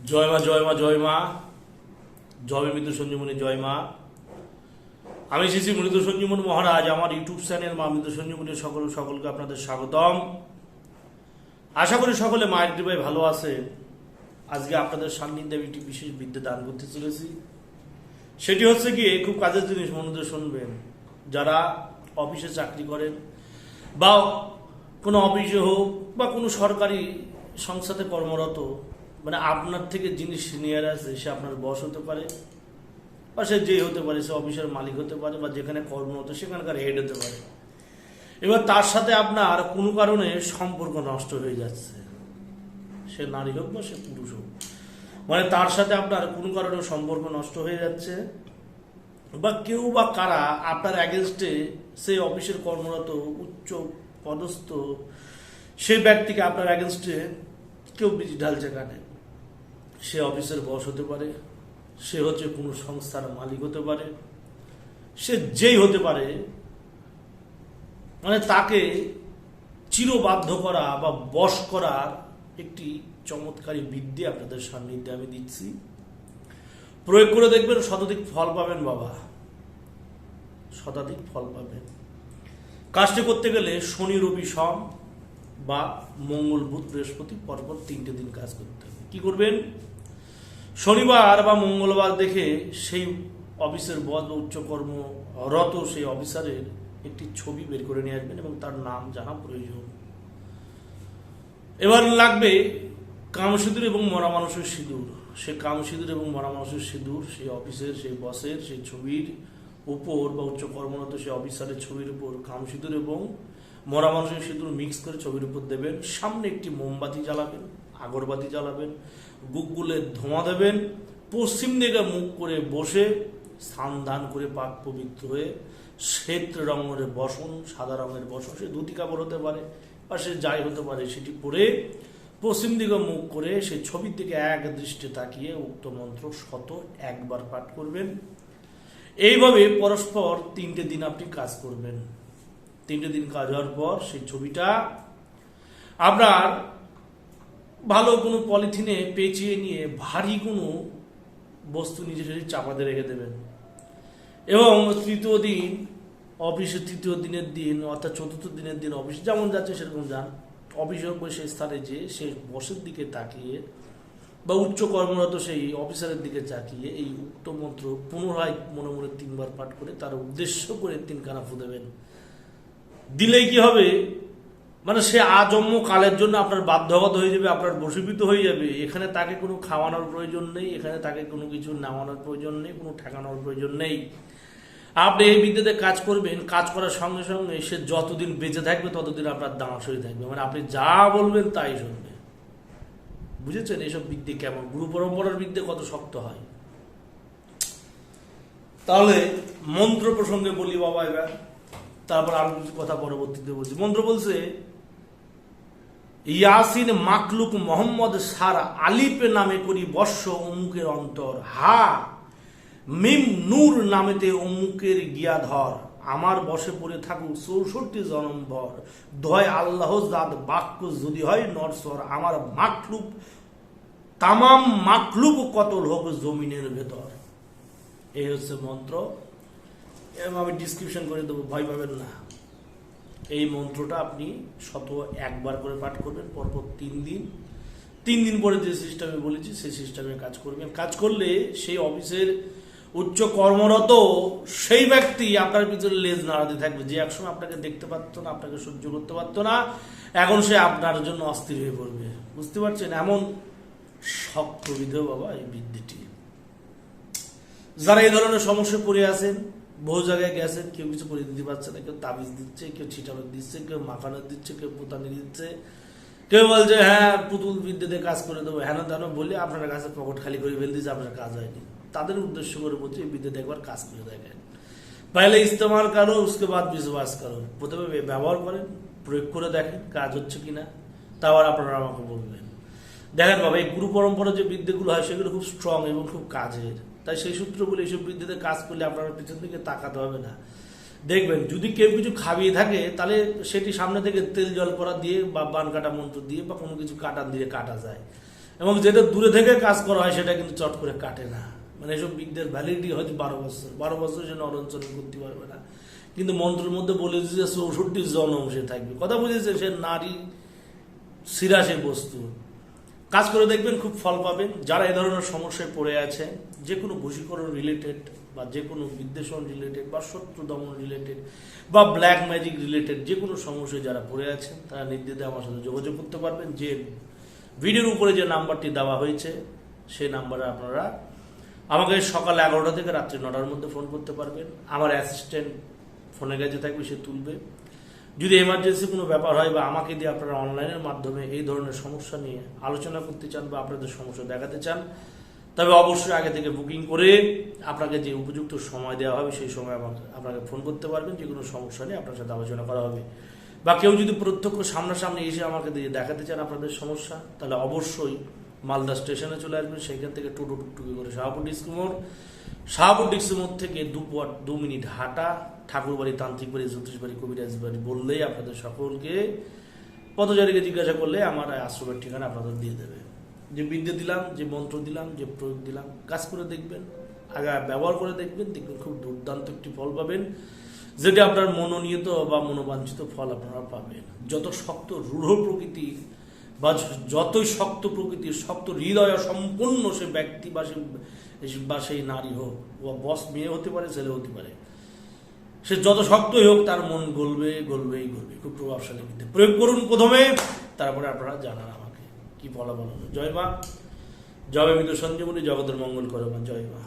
জয় মা জয় মা জয় মা, জয় মৃত্যু সঞ্জীবনী জয় মা। আমি শ্রী মৃত্যু সঞ্জীবনী মহারাজ, আমার ইউটিউব চ্যানেল মা মৃত্যু সঞ্জীবনী সকলকে আপনাদের স্বাগতম। আশা করি সকলে মায়ের কৃপায় ভালো আছেন। আজকে আপনাদের সান্নিধ্যে আমি একটি বিশেষ বিদ্যা দান করতে চলেছি। সেটি হচ্ছে গিয়ে খুব কাজের জিনিস, মনোযোগ শুনবেন। যারা অফিসে চাকরি করেন বা কোনো অফিসে হোক বা কোনো সরকারি সংস্থাতে কর্মরত, মানে আপনার থেকে যিনি সিনিয়র আছে সে আপনার বস হতে পারে বা সে যেই হতে পারে, সে অফিসের মালিক হতে পারে বা যেখানে কর্মরত সেখানকার হেড হতে পারে। এবার তার সাথে আপনার কোনো কারণে সম্পর্ক নষ্ট হয়ে যাচ্ছে, সে নারী হোক বা সে পুরুষ হোক, মানে তার সাথে আপনার কোনো কারণে সম্পর্ক নষ্ট হয়ে যাচ্ছে বা কেউ বা কারা আপনার অ্যাগেনস্টে সেই অফিসের কর্মরত উচ্চ পদস্থ সেই ব্যক্তিকে আপনার অ্যাগেনস্টে কেউ বীজ ঢালছে কানে। সে অফিসের বস হতে পারে, সে হচ্ছে কোনো সংস্থার মালিক হতে পারে, সে যেই হতে পারে, মানে তাকে চিরবাধ্য করা বা বশ করার একটি চমৎকারী বিদ্যা আপনাদের সান্নিধ্যে আমি দিচ্ছি। প্রয়োগ করে দেখবেন, শতাধিক ফল পাবেন বাবা, শতাধিক ফল পাবেন। কাজটি করতে গেলে শনি রবি সোম বা মঙ্গল বুধ বৃহস্পতি পরপর 3টে দিন কাজ করতে হবে। কি করবেন? শনিবার বা মঙ্গলবার দেখে সেই অফিসের বস বা উচ্চ কর্মরত সেই অফিসারের একটি ছবি বের করে নিয়ে আসবেন এবং তার নাম যাহা প্রয়োজন। এবার লাগবে কামসিঁদুর এবং মরা মানুষের সিঁদুর। সে কামসিঁদুর এবং মরা মানুষের সিঁদুর সেই অফিসের, সেই বসের, সেই ছবির উপর বা উচ্চ কর্মরত সেই অফিসারের ছবির উপর কামসিঁদুর এবং মরা মানুষের সিঁদুর মিক্স করে ছবির উপর দেবেন। সামনে একটি মোমবাতি জ্বালাবেন, আগরবাতি জ্বালাবেন, গুগগুলে ধোঁয়া দেবেন। পশ্চিম দিকে মুখ করে বসে স্নান দান করে পাক পবিত্র হয়ে শ্বেত রঙের বসন, সাদা রঙের বসন, সে ধুতি কাপড় হতে পারে বা সে যাই হতে পারে, সেটি পরে পশ্চিম দিকে মুখ করে সেই ছবির দিকে এক দৃষ্টি তাকিয়ে উক্ত মন্ত্র 101বার পাঠ করবেন। এইভাবে পরস্পর 3টে দিন আপনি কাজ করবেন। 3টে দিন কাজ হওয়ার পর সেই ছবিটা আপনার ভালো কোনো পলিথিনে পেঁচিয়ে নিয়ে ভারী কোনো বস্তু নিজে চাপাতে রেখে দেবেন এবং তৃতীয় দিন অফিসের তৃতীয় দিনের দিন অর্থাৎ চতুর্থ দিনের দিন অফিস যেমন যাচ্ছে সেরকম যান। অফিসে সেই স্থানে যেয়ে সেই বসের দিকে তাকিয়ে বা উচ্চ কর্মরত সেই অফিসারের দিকে তাকিয়ে এই উক্ত মন্ত্র পুনরায় মনে মনে 3বার পাঠ করে তার উদ্দেশ্য করে 3খানা ফু দেবেন। দিলেই কি হবে, মানে সে আজন্ম কালের জন্য আপনার বাধ্যগত হয়ে যাবে, আপনার বশীভূত হয়ে যাবে। এখানে তাকে কোনো খাওয়ানোর প্রয়োজন নেই, এখানে তাকে কোনো কিছু নামানোর প্রয়োজন নেই, কোনো ঠেকানোর প্রয়োজন নেই। আপনি এই বিদ্যাতে কাজ করবেন, কাজ করার সঙ্গে সঙ্গে সে যতদিন বেঁচে থাকবে ততদিন আপনার দাঁড় হয়ে থাকবে, মানে আপনি যা বলবেন তাই শুনবে। বুঝেছেন এইসব বিদ্যে কেমন? গুরু পরম্পরার বিদ্যে কত শক্ত হয়। তাহলে মন্ত্র প্রসঙ্গে বলি বাবা এবার, তারপর আরো কিছু কথা পরবর্তীতে বলছি। মন্ত্র বলছে, ইয়াসিন মাকলুক মোহাম্মদ সার আলিপে নামে করি বর্ষ অমুকের অন্তর, হা মিম নূর নামেতে অমুকের গিয়াধর, আমার বসে পড়ে থাকুক 64 জনমভর, দয় আল্লাহ জাদ বাক্য যদি হয় নরসর, আমার মাকলুক তামাম মাকলুক কতল হোক জমিনের ভেতর। এই হচ্ছে মন্ত্র। আমি ডিসক্রিপশন করে দেবো, ভয় পাবেন না। এই মন্ত্রটা আপনি 101বার করে পাঠ করবেন পরপর 3 দিন। 3 দিন পরে যে সিস্টেমে বলেছি সেই সিস্টেমে কাজ করবেন। কাজ করলে সেই অফিসের উচ্চ কর্মরত সেই ব্যক্তি আপনার পিছনে লেজ নাড়াতে থাকবে। যে একসময় আপনাকে দেখতে পারতো না, আপনাকে সহ্য করতে পারতো না, এখন সে আপনার জন্য অস্থির হয়ে পড়বে। বুঝতে পারছেন? এমন শক্ত বিধেয় বাবা এই বিদ্যাটি। যারা এই ধরনের সমস্যায় পড়ে আছেন, বহু জায়গায় গেছেন, কেউ কিছু করে দিতে পারছে না, কেউ তাবিজ দিচ্ছে, কেউ ছিটানো দিচ্ছে, কেউ মাখানো দিচ্ছে, কেউ পুতানি দিচ্ছে, কেউ বলছে হ্যাঁ পুতুল বিদ্যুতে কাজ করে দেবো, হেন তেন বলে আপনার কাছে পকেট খালি করে ফেল দিচ্ছে, আপনার কাজ হয়নি। তাদের উদ্দেশ্য করে বলছে এই বিদ্যুতে একবার কাজ করে দেখেন। পহলে ইস্তেমাল করো, उसके बाद বিশ্বাস করো। প্রথমে ব্যবহার করেন, প্রয়োগ করে দেখেন কাজ হচ্ছে কিনা, তারপর আপনারা আমাকে বলবেন। দেখেন বাবা, এই গুরু পরম্পরা যে বিদ্যাগুলো হয় সেগুলো খুব স্ট্রং এবং খুব কাজের। তাই সেই সূত্র বলে এইসব বিদ্যাতে কাজ করলে আপনারা পিছন থেকে তাকাতে হবে না। দেখবেন যদি কেউ কিছু খাবিয়ে থাকে তাহলে সেটি সামনে থেকে তেল জল করা দিয়ে বা বান কাটা মন্ত্র দিয়ে বা কোনো কিছু কাটান দিয়ে কাটা যায়। এবং যেটা দূরে থেকে কাজ করা হয় সেটা কিন্তু চট করে কাটে না। মানে এসব বিদ্যার ভ্যালিডিটি হয়তো 12 বছর সে নরঞ্চরণ করতে পারবে না, কিন্তু মন্ত্রের মধ্যে বলে দিয়েছে 64 জনম সে থাকবে। কথা বুঝেছে, সে নারী শিরা সে বস্তু। কাজ করে দেখবেন, খুব ফল পাবেন। যারা এই ধরনের সমস্যায় পড়ে আছে, যে কোনো বশীকরণ রিলেটেড বা যে কোনো বিদ্বেষণ রিলেটেড বা শত্রু দমন রিলেটেড বা ব্ল্যাক ম্যাজিক রিলেটেড যে কোনো সমস্যায় যারা পড়ে আছেন, তারা নির্দ্বিধায় আমার সাথে যোগাযোগ করতে পারবেন। যে ভিডিওর উপরে যে নাম্বারটি দেওয়া হয়েছে সেই নাম্বারে আপনারা আমাকে সকাল 11টা থেকে রাত্রি 9টার মধ্যে ফোন করতে পারবেন। আমার অ্যাসিস্ট্যান্ট ফোনে কাছে থাকবে, সে তুলবে। যদি এমার্জেন্সি কোনো ব্যাপার হয় বা আমাকে দিয়ে আপনারা অনলাইনের মাধ্যমে এই ধরনের সমস্যা নিয়ে আলোচনা করতে চান বা আপনাদের সমস্যা দেখাতে চান, তবে অবশ্যই আগে থেকে বুকিং করে আপনাকে যে উপযুক্ত সময় দেওয়া হবে সেই সময় আপনাকে ফোন করতে পারবেন। যে কোনো সমস্যা নিয়ে আপনার সাথে আলোচনা করা হবে। বা কেউ যদি প্রত্যক্ষ সামনাসামনি এসে আমাকে দিয়ে দেখাতে চান আপনাদের সমস্যা, তাহলে অবশ্যই মালদা স্টেশনে চলে আসবেন। সেইখান থেকে টোটো টুকটুকি করে শাহপুর ডিক্সিমোড় থেকে 2 মিনিট হাঁটা, ঠাকুরবাড়ি, তান্ত্রিক বাড়ি, জ্যোতিষ বাড়ি, কবিরাজ বাড়ি বললেই আপনাদের সকলকে পথচারীকে জিজ্ঞাসা করলে আমার আশ্রমের ঠিকানা আপনাদের দিয়ে দেবে। যে বিদ্যা দিলাম, যে মন্ত্র দিলাম, যে প্রয়োগ দিলাম, কাজ করে দেখবেন, আগে ব্যবহার করে দেখবেন খুব দুর্দান্ত একটি ফল পাবেন, যেটা আপনার মনোনীত বা মনোবাঞ্ছিত ফল আপনারা পাবেন। যত শক্ত রূঢ় প্রকৃতির বা যতই শক্ত প্রকৃতির, শক্ত হৃদয় সম্পন্ন সে ব্যক্তি বা সেই নারী হোক, ও বস মেয়ে হতে পারে, ছেলে হতে পারে, সে যত শক্তই হোক তার মন গলবেই। খুব প্রভাবশালী বিদ্যা প্রয়োগ করুন প্রথমে, তারপরে আপনারা জানান আমাকে কি ফলাফল হলো। জয় মা, জয় মৃত সঞ্জীবনী, জগতের মঙ্গল করো মা, জয় মা।